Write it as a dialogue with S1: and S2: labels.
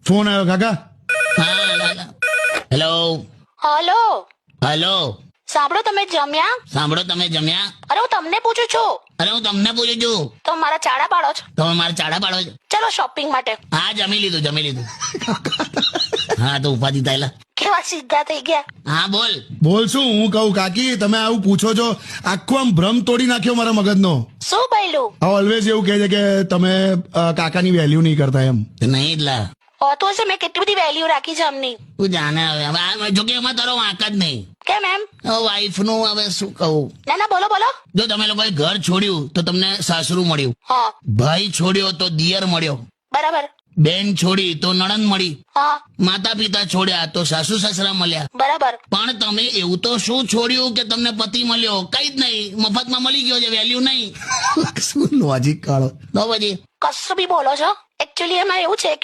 S1: Phone આવ્યો કાકા.
S2: હા હેલો
S3: હલો,
S2: હેલો
S3: સાંભળો, તમે જમ્યા?
S2: સાંભળો, તમે જમ્યા?
S3: અરે હું તમને પૂછું છું.
S2: અરે હું તમને પૂછું છું.
S3: તો મારા ચાડા પાડો છો?
S2: તમે મારા ચાડા પાડો છો?
S3: ચલો શોપિંગ માટે.
S2: હા જમી લીધું. હા તો ઉપાધિ થયેલા.
S3: કેવા સીધા થઈ ગયા.
S2: હા બોલ.
S1: બોલ શું હું કહું કાકી, તમે આવું પૂછો છો, આખો આમ ભ્રમ તોડી નાખ્યો મારા મગજનો.
S3: શું બોલ્યું?
S1: ઓલવેઝ એવું કહે છે કે તમે કાકાની વેલ્યુ નહીં કરતા એમ.
S2: નહીં એટલા
S3: હોતું હશે, મેં કેટલી બધી વેલ્યુ રાખી છે અમની.
S2: તું જાણે હવે જોકે એમાં તારો વાંક જ નહીં.
S3: કેમ એમ?
S2: વાઈફ નું હવે શું કહું.
S3: ના બોલો બોલો.
S2: જો તમે લોકોએ ઘર છોડ્યું તો તમને સાસરું મળ્યું,
S3: હા
S2: ભાઈ છોડ્યો તો દિયર મળ્યો,
S3: બરાબર.
S2: બેન છોડી તો નણંદ મળી,
S3: હા
S2: માતા પિતા છોડ્યા તો સાસુ સસરા મળ્યા.
S3: બરાબર.
S2: પણ તમે એવું તો શું છોડ્યું કે તમને પતિ મળ્યો? કઈ જ નહીં, મફતમાં મળી ગયો છે, વેલ્યુ નહીં.
S1: શું લોજિક કાઢો.
S2: તો પછી
S3: કશું બી બોલો છો. એકચ્યુઅલી એમાં એવું છે કે